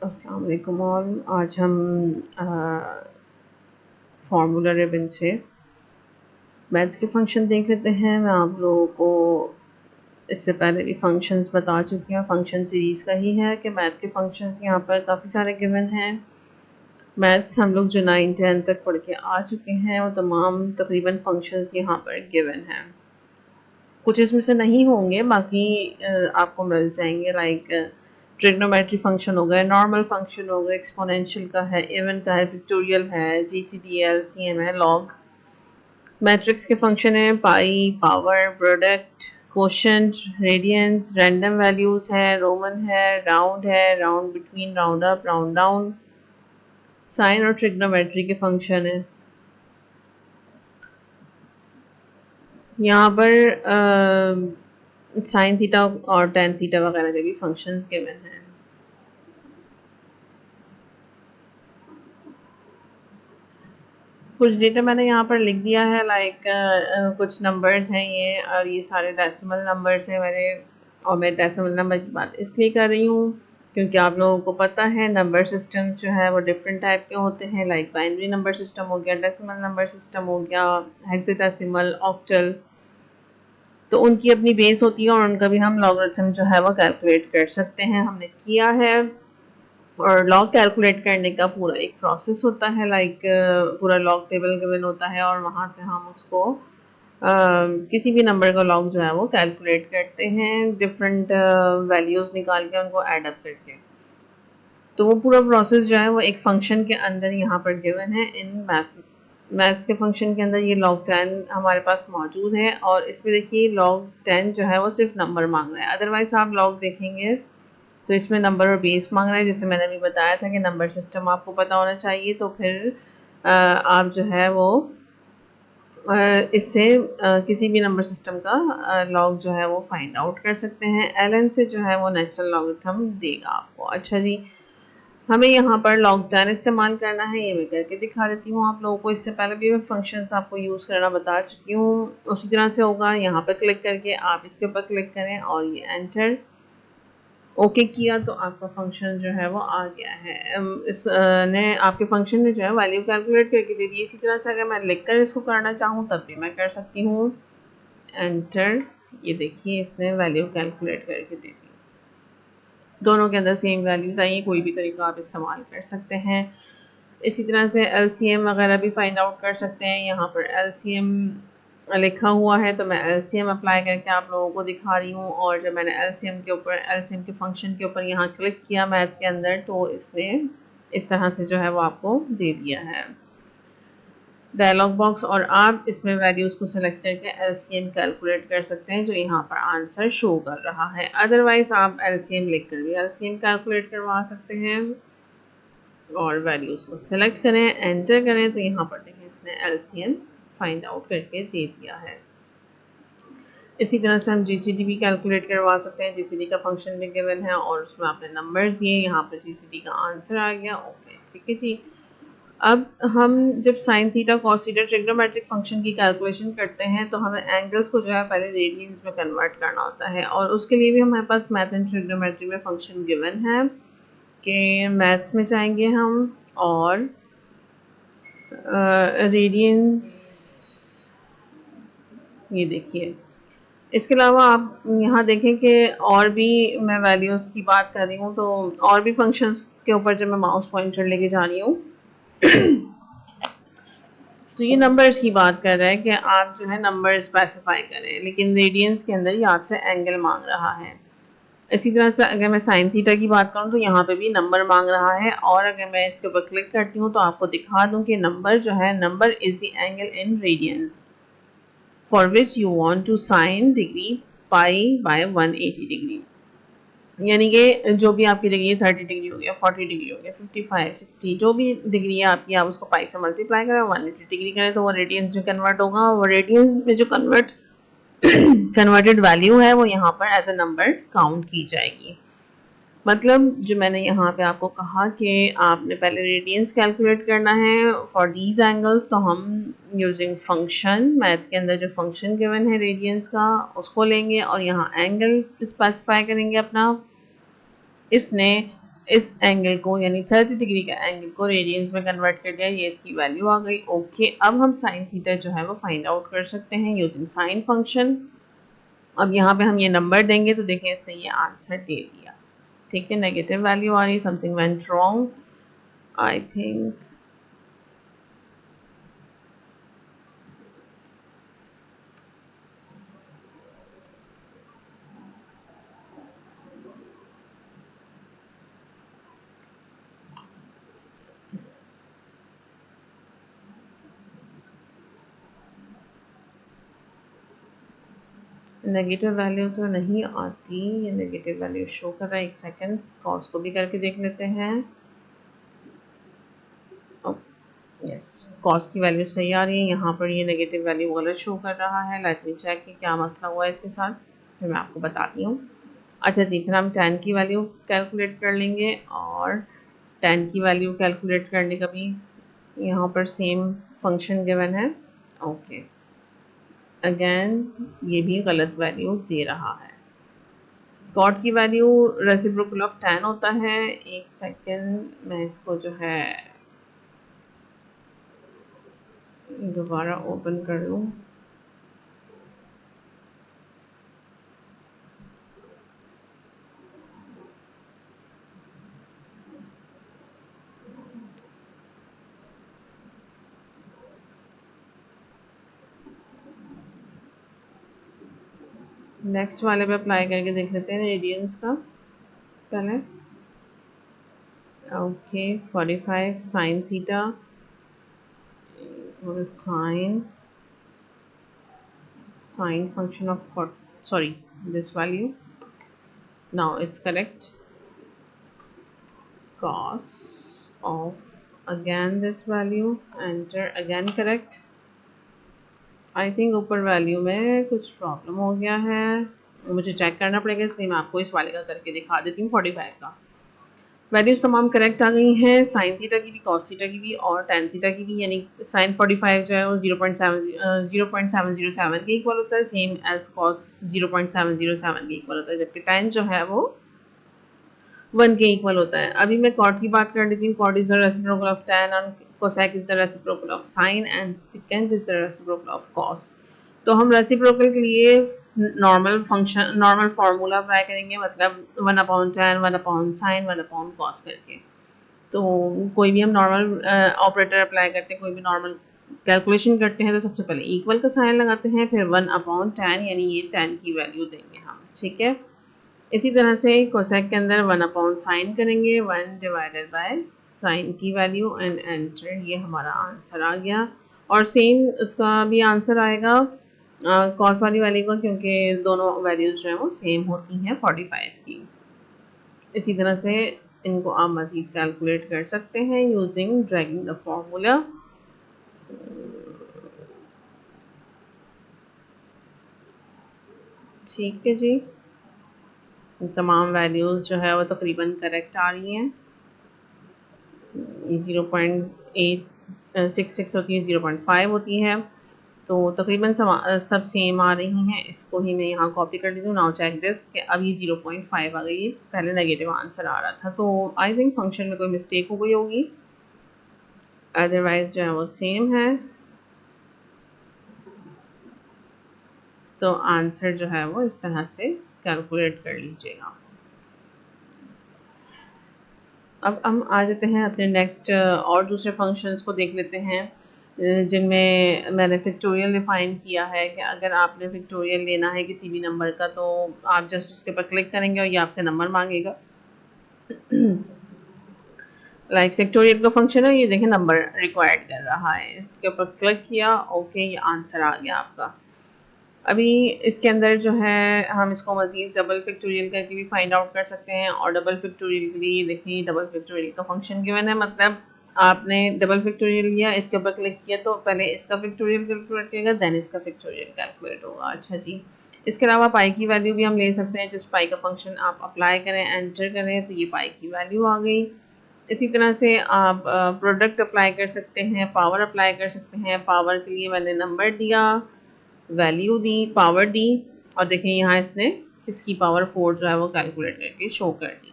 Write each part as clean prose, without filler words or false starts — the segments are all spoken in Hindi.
अस्सलाम वालेकुम ऑल। आज हम फार्मूला रिबन से मैथ्स के फंक्शन देख लेते हैं। मैं आप लोगों को इससे पहले भी फंक्शंस बता चुकी हूँ। फंक्शन सीरीज़ का ही है कि मैथ के फंक्शंस यहाँ पर काफ़ी सारे गिवन हैं। मैथ्स हम लोग जो 9-10 तक पढ़ के आ चुके हैं वो तमाम तकरीबन फंक्शंस यहाँ पर गिवन हैं। कुछ इसमें से नहीं होंगे, बाकी आपको मिल जाएंगे। लाइक ट्रिग्नोमेट्री फंक्शन हो गया, नॉर्मल फंक्शन हो गया, एक्सपोनेंशियल का है, इवन का है, पिक्टोरियल है, जीसीडी, एलसीएम है, लॉग। मैट्रिक्स के फंक्शन है pi, power, product, quotient, radians, random values है, रोमन है, round between, round up, round down. Sine और ट्रिग्नोमेट्री के फंक्शन है। यहाँ पर साइन थीटा और टेन थीटा वगैरह के भी फंक्शंस गिवन हैं। कुछ डेटा मैंने यहाँ पर लिख दिया है। लाइक कुछ नंबर्स हैं ये, और ये सारे डेसिमल नंबर्स हैं मेरे। और मैं डेसिमल नंबर की बात इसलिए कर रही हूँ क्योंकि आप लोगों को पता है नंबर सिस्टम्स जो है वो डिफरेंट टाइप के होते हैं। लाइक बाइनरी नंबर सिस्टम हो गया, डेसिमल नंबर सिस्टम हो गया, हेक्साडेसिमल, ऑक्टल। तो उनकी अपनी बेस होती है और उनका भी हम लॉगरिथम जो है वो कैलकुलेट कर सकते हैं। हमने किया है। और लॉग कैलकुलेट करने का पूरा एक प्रोसेस होता है। लाइक पूरा लॉग टेबल गिवन होता है और वहाँ से हम उसको किसी भी नंबर का लॉग जो है वो कैलकुलेट करते हैं, डिफरेंट वैल्यूज़ निकाल के उनको ऐड अप करके। तो वो पूरा प्रोसेस जो है वो एक फंक्शन के अंदर यहाँ पर गिवन है इन मैथ्स के फंक्शन के अंदर। ये log 10 हमारे पास मौजूद है और इसमें देखिए log 10 जो है वो सिर्फ नंबर मांग रहा है। अदरवाइज आप log देखेंगे तो इसमें नंबर और बेस मांग रहा है। जैसे मैंने अभी बताया था कि नंबर सिस्टम आपको पता होना चाहिए, तो फिर आप जो है वो इससे किसी भी नंबर सिस्टम का लॉग जो है वो फाइंड आउट कर सकते हैं। ln से जो है वो नेचुरल लॉगरिथम देगा आपको। अच्छा जी, हमें यहाँ पर log 10 इस्तेमाल करना है। ये मैं करके दिखा देती हूँ आप लोगों को। इससे पहले भी मैं फंक्शंस आपको यूज़ करना बता चुकी हूँ। उसी तरह से होगा। यहाँ पर क्लिक करके आप इसके ऊपर क्लिक करें और ये एंटर ओके किया तो आपका फंक्शन जो है वो आ गया है। इस ने आपके फंक्शन ने जो है वैल्यू कैलकुलेट करके दे दी। इसी तरह से अगर मैं लिख कर इसको करना चाहूँ तब भी मैं कर सकती हूँ। एंटर। ये देखिए इसने वैल्यू कैलकुलेट करके दे दी। दोनों के अंदर सेम वैल्यूज आई। कोई भी तरीका आप इस्तेमाल कर सकते हैं। इसी तरह से एलसीएम वगैरह भी फाइंड आउट कर सकते हैं। यहाँ पर एलसीएम लिखा हुआ है तो मैं एलसीएम अप्लाई करके आप लोगों को दिखा रही हूँ। और जब मैंने एलसीएम के फंक्शन के ऊपर यहाँ क्लिक किया मैथ के अंदर, तो इसने इस तरह से जो है वो आपको दे दिया है डायलॉग बॉक्स। और आप इसमें वैल्यूज़ को सिलेक्ट करके एलसीएम कैलकुलेट कर सकते हैं जो यहाँ पर आंसर शो कर रहा है। अदरवाइज आप एलसीएम लिख कर भी एलसीएम कैलकुलेट करवा सकते हैं। और वैल्यूज़ को सिलेक्ट करें, एंटर करें, तो यहाँ पर देखें इसने एलसीएम फाइंड आउट करके दे दिया है। इसी तरह से हम जीसीडी भी कैलकुलेट करवा सकते हैं। जीसीडी का फंक्शन भी गिवन है और उसमें आपने नंबर्स दिए, यहाँ पर जीसीडी का आंसर आ गया। ओके, ठीक है जी। अब हम जब sine theta cos theta trigonometric function की कैलकुलेशन करते हैं तो हमें एंगल्स को जो है पहले रेडियंस में कन्वर्ट करना होता है। और उसके लिए भी हमारे पास मैथ एंड ट्रिग्नोमेट्री में फंक्शन गिवन है कि मैथ्स में जाएंगे हम और रेडियंस, ये देखिए। इसके अलावा आप यहाँ देखें कि और भी मैं वैल्यूज़ की बात कर रही हूँ, तो और भी फंक्शंस के ऊपर जब मैं माउस पॉइंटर लेके जा रही हूँ तो ये नंबर्स की बात कर रहा है कि आप जो है नंबर स्पेसिफाई करें, लेकिन रेडियंस के अंदर ये आपसे एंगल मांग रहा है। इसी तरह से अगर मैं साइन थीटा की बात करूँ तो यहाँ पे भी नंबर मांग रहा है। और अगर मैं इसके ऊपर क्लिक करती हूँ तो आपको दिखा दूँ कि नंबर जो है, number is the angle in radians for which you want to sine degree pi by 180 degree. यानी कि जो भी आपकी डिग्री 30 डिग्री हो गया, 40 डिग्री हो गया, 55, 60, जो भी डिग्री है आपकी, आप उसको पाई से मल्टीप्लाई करें, 180 डिग्री करें तो वो रेडियंस में कन्वर्ट होगा। और रेडियंस में जो कन्वर्टेड वैल्यू है वो यहाँ पर एज अ नंबर काउंट की जाएगी। मतलब जो मैंने यहाँ पे आपको कहा कि आपने पहले रेडियंस कैलकुलेट करना है फॉर दीज एंगल्स, तो हम यूजिंग फंक्शन, मैथ के अंदर जो फंक्शन गिवन है रेडियंस का, उसको लेंगे और यहाँ एंगल स्पेसिफाई करेंगे अपना। इसने इस एंगल को यानी 30 डिग्री का एंगल को रेडियंस में कन्वर्ट कर दिया, ये इसकी वैल्यू आ गई। ओके, अब हम साइन थीटा जो है वो फाइंड आउट कर सकते हैं यूजिंग साइन फंक्शन। अब यहाँ पे हम ये नंबर देंगे तो देखें इसने ये आंसर दे दिया। ठीक है, नेगेटिव वैल्यू आ रही, something went wrong I think. Negative value तो नहीं आती, ये नेगेटिव वैल्यू शो कर रहा है। एक सेकंड, कॉस को भी करके देख लेते हैं। यस, कॉस की वैल्यू सही आ रही है, यहाँ पर ये नेगेटिव वैल्यू गलत शो कर रहा है। लेट मी चेक कि क्या मसला हुआ है इसके साथ, फिर मैं आपको बताती हूँ। अच्छा जी, फिर हम tan की वैल्यू कैलकुलेट कर लेंगे, और tan की वैल्यू कैलकुलेट करने का भी यहाँ पर सेम फंक्शन गिवन है। ओके, अगेन ये भी गलत वैल्यू दे रहा है। कॉट की वैल्यू रेसिप्रोकल ऑफ tan होता है। एक सेकेंड, मैं इसको जो है दोबारा ओपन कर लूँ। नेक्स्ट वाले पे अप्लाई करके देख लेते हैं रेडियंस का पहले। Okay, 45 sine theta sine function of sorry, this value, now it's correct. Cos of again this value, enter again correct. I think ऊपर वैल्यू में कुछ प्रॉब्लम हो गया है, मुझे चेक करना पड़ेगा, इसलिए मैं आपको इस वाले का करके दिखा देती हूँ। 45 का वैल्यूज तमाम करेक्ट आ गई हैं, साइन थीटा की भी, कॉस थीटा की भी और टेन थीटा की भी। यानी साइन 45 जो है वो 0.707 के इक्वल होता है, सेम एज कॉस 0.707 के इक्वल होता है, जबकि टेन जो है वो 1 के इक्वल होता है। अभी मैं कॉट की बात कर लेती हूँ। Cot is the reciprocal of tan and cosec is the reciprocal of sine and second is the reciprocal of cos. तो हम रेसिप्रोकल के लिए normal function, normal formula apply करेंगे, मतलब 1/10, 1/sin, 1/cos करके। तो कोई भी हम नॉर्मल ऑपरेटर अप्लाई करते हैं, कोई भी नॉर्मल कैलकुलेशन करते हैं, तो सबसे पहले इक्वल का साइन लगाते हैं, फिर 1/10 यानी ये 10 की वैल्यू देंगे हम। ठीक है, इसी तरह से कोसेक के अंदर 1/sin करेंगे, 1/sin की वैल्यू एंड एंटर, ये हमारा आंसर आ गया। और सेम उसका भी आंसर आएगा कॉस वाली वैल्यू का, क्योंकि दोनों वैल्यूज जो है वो सेम होती हैं 45 की। इसी तरह से इनको आप मज़ीद कैलकुलेट कर सकते हैं यूजिंग ड्रैगिंग द फॉर्मूला। ठीक है जी, तमाम वैल्यूज़ जो है वो तकरीबन करेक्ट आ रही हैं। 0.866 होती है, 0.5 होती है, तो तकरीबन सब सेम आ रही हैं। इसको ही मैं यहाँ कॉपी कर लेती हूँ। नाउ चेक दिस कि अब ये 0.5 आ गई है, पहले नेगेटिव आंसर आ रहा था, तो आई थिंक फंक्शन में कोई मिस्टेक हो गई होगी, अदरवाइज जो है वो सेम है। तो आंसर जो है वो इस तरह से कैलकुलेट कर लीजिएगा। अब हम आ जाते हैं अपने नेक्स्ट और दूसरे फंक्शंस को देख लेते हैं, जिनमें मैंने फिक्टोरियल डिफाइन किया है कि अगर आपने फिक्टोरियल लेना है किसी भी नंबर का, तो आप जस्ट उसके ऊपर क्लिक करेंगे और ये आपसे नंबर मांगेगा। लाइक फैक्टोरियल का फंक्शन है, ये देखें नंबर रिक्वायर्ड कर रहा है, इसके ऊपर क्लिक किया, ओके, ये आंसर आ गया आपका। अभी इसके अंदर जो है हम इसको मज़ीद डबल फैक्टोरियल करके भी फाइंड आउट कर सकते हैं। और डबल फैक्टोरियल के लिए देखिए, डबल फैक्टोरियल का फंक्शन गिवन है, मतलब आपने डबल फैक्टोरियल लिया, इसके ऊपर क्लिक किया, तो पहले इसका फैक्टोरियल कैलकुलेट करेगा, देन इसका फैक्टोरियल कैलकुलेट होगा। अच्छा जी, इसके अलावा पाई की वैल्यू भी हम ले सकते हैं, जस्ट पाई का फंक्शन आप अप्लाई करें, एंटर करें, तो ये पाई की वैल्यू आ गई। इसी तरह से आप प्रोडक्ट अप्लाई कर सकते हैं, पावर अप्लाई कर सकते हैं। पावर के लिए मैंने नंबर दिया, वैल्यू दी, पावर दी, और देखें यहाँ इसने 6 की पावर 4 जो है वो कैलकुलेट करके शो कर दी।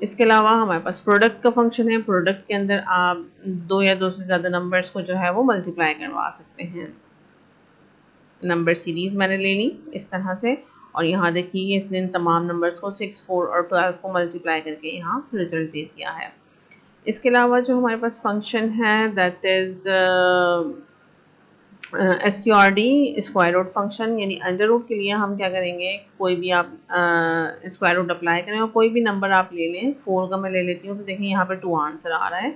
इसके अलावा हमारे पास प्रोडक्ट का फंक्शन है। प्रोडक्ट के अंदर आप 2 या 2 से ज़्यादा नंबर्स को जो है वो मल्टीप्लाई करवा सकते हैं। नंबर सीरीज़ मैंने ले ली इस तरह से, और यहाँ देखिए इसने इन तमाम नंबर्स को 6, 4 और 12 को मल्टीप्लाई करके यहाँ रिजल्ट दे दिया है। इसके अलावा जो हमारे पास फंक्शन है that is SQRD, square root function, यानी अंडर रूट के लिए हम क्या करेंगे, कोई भी आप स्क्वायर रूट अप्लाई करें और कोई भी नंबर आप ले लें। 4 का मैं ले लेती हूँ, तो देखिए यहाँ पे 2 आंसर आ रहा है,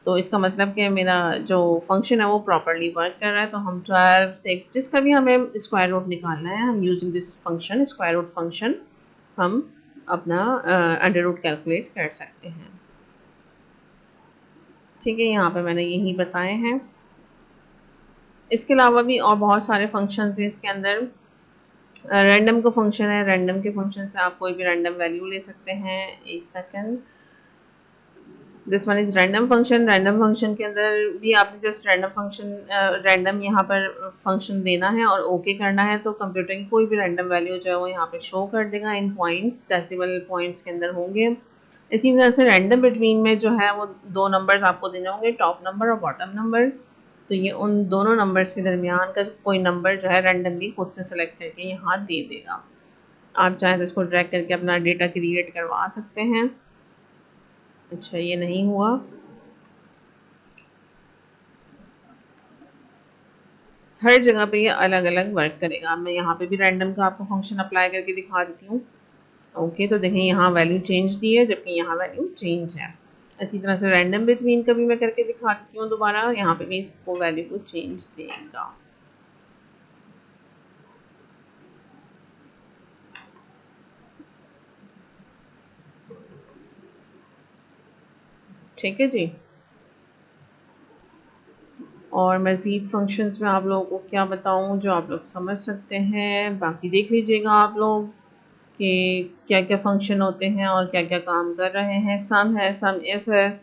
तो इसका मतलब कि मेरा जो फंक्शन है वो प्रॉपरली वर्क कर रहा है। तो हम 12, 6 जिसका भी हमें स्क्वायर रूट निकालना है, हम using this function square root function हम अपना अंडर रूट कैलकुलेट कर सकते हैं। ठीक है, यहाँ पे मैंने यही बताए हैं। इसके अलावा भी और बहुत सारे फंक्शंस हैं इसके अंदर। रैंडम का फंक्शन है, रैंडम के फंक्शन से आप कोई भी रैंडम वैल्यू ले सकते हैं। एक second, this one is random function. Random function के अंदर भी आपने जस्ट रैंडम फंक्शन रैंडम यहाँ पर फंक्शन देना है और ओके करना है, तो कंप्यूटर की कोई भी रैंडम वैल्यू जो है वो यहाँ पे शो कर देगा इन पॉइंट्स, डेसिमल पॉइंट्स के अंदर होंगे। इसी तरह से रैंडम बिटवीन में जो है वो 2 नंबर्स आपको देने होंगे, टॉप नंबर और बॉटम नंबर। तो ये उन दोनों नंबर्स के दरमियान का कोई नंबर जो है रैंडमली खुद से सेलेक्ट करके यहाँ दे देगा। आप चाहे तो इसको ड्रैग करके अपना डेटा क्रिएट करवा सकते हैं। अच्छा, ये नहीं हुआ। हर जगह पे ये अलग अलग वर्क करेगा। मैं यहाँ पे भी रैंडम का आपको फंक्शन अप्लाई करके दिखा देती हूँ। ओके, तो देखें यहाँ वैल्यू चेंज दी है जबकि यहाँ वैल्यू चेंज है। इसी तरह से रैंडम बिटवीन का भी मैं करके दिखा देती हूँ दोबारा, यहाँ पे भी इसको वैल्यू को चेंज देगा। ठीक है जी। और मज़ीद फंक्शंस में आप लोगों को क्या बताऊँ जो आप लोग समझ सकते हैं। बाकी देख लीजिएगा आप लोग कि क्या क्या फंक्शन होते हैं और क्या क्या काम कर रहे हैं। सम है, सम इफ़ है।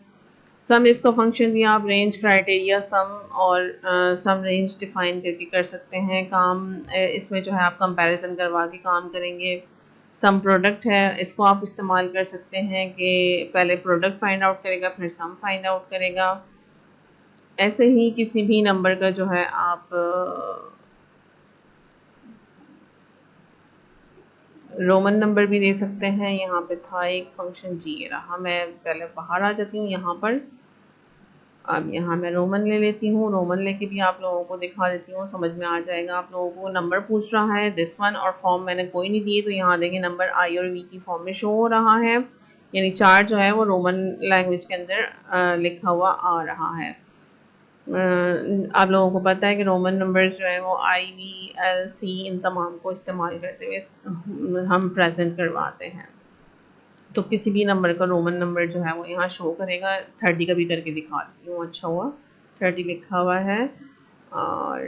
सम इफ़ का फंक्शन भी आप रेंज, क्राइटेरिया, सम और सम रेंज डिफाइन करके कर सकते हैं काम। इसमें जो है आप कंपैरिजन करवा के काम करेंगे। सम प्रोडक्ट है, इसको आप इस्तेमाल कर सकते हैं कि पहले प्रोडक्ट फाइंड आउट करेगा फिर सम फाइंड आउट करेगा। ऐसे ही किसी भी नंबर का जो है आप रोमन नंबर भी दे सकते हैं। यहाँ पे था एक फंक्शन, जी ये रहा। मैं पहले बाहर आ जाती हूँ यहाँ पर। अब यहाँ मैं रोमन ले लेती हूँ, रोमन लेके भी आप लोगों को दिखा देती हूँ, समझ में आ जाएगा आप लोगों को। नंबर पूछ रहा है दिस वन, और फॉर्म मैंने कोई नहीं दिए, तो यहाँ देखिए नंबर आई और वी की फॉर्म में शो हो रहा है, यानी 4 जो है वो रोमन लैंग्वेज के अंदर लिखा हुआ आ रहा है। आप लोगों को पता है कि रोमन नंबर्स जो है वो आई, वी, एल, सी इन तमाम को इस्तेमाल करते हुए हम प्रेजेंट करवाते हैं। तो किसी भी नंबर का रोमन नंबर जो है वो यहाँ शो करेगा। 30 का भी करके दिखा देती हूँ। अच्छा हुआ 30 लिखा हुआ है और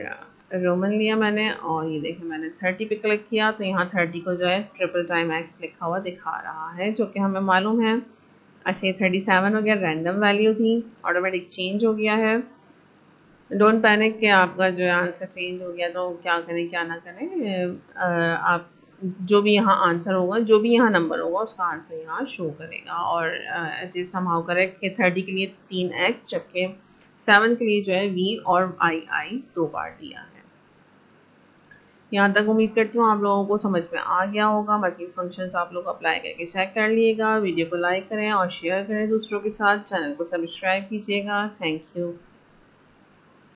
रोमन लिया मैंने, और ये देखें मैंने 30 पे क्लिक किया तो यहाँ 30 को जो है ट्रिपल टाइम एक्स लिखा हुआ दिखा रहा है, जो कि हमें मालूम है। अच्छा, ये 37 हो गया, रैंडम वैल्यू थी, ऑटोमेटिक चेंज हो गया है। डोंट पैनिक कि आपका जो आंसर चेंज हो गया तो क्या करें क्या ना करें। आप जो भी यहाँ आंसर होगा, जो भी यहाँ नंबर होगा उसका आंसर यहाँ शो करेगा। और इट इज़ समहाउ करेक्ट कि 30 के लिए 3x, जबकि 7 के लिए जो है v और आई 2 बार दिया है। यहाँ तक उम्मीद करती हूँ आप लोगों को समझ में आ गया होगा। मज़ीद फंक्शंस आप लोग अप्लाई करके चेक कर लीजिएगा। वीडियो को लाइक करें और शेयर करें दूसरों के साथ। चैनल को सब्सक्राइब कीजिएगा। Thank you.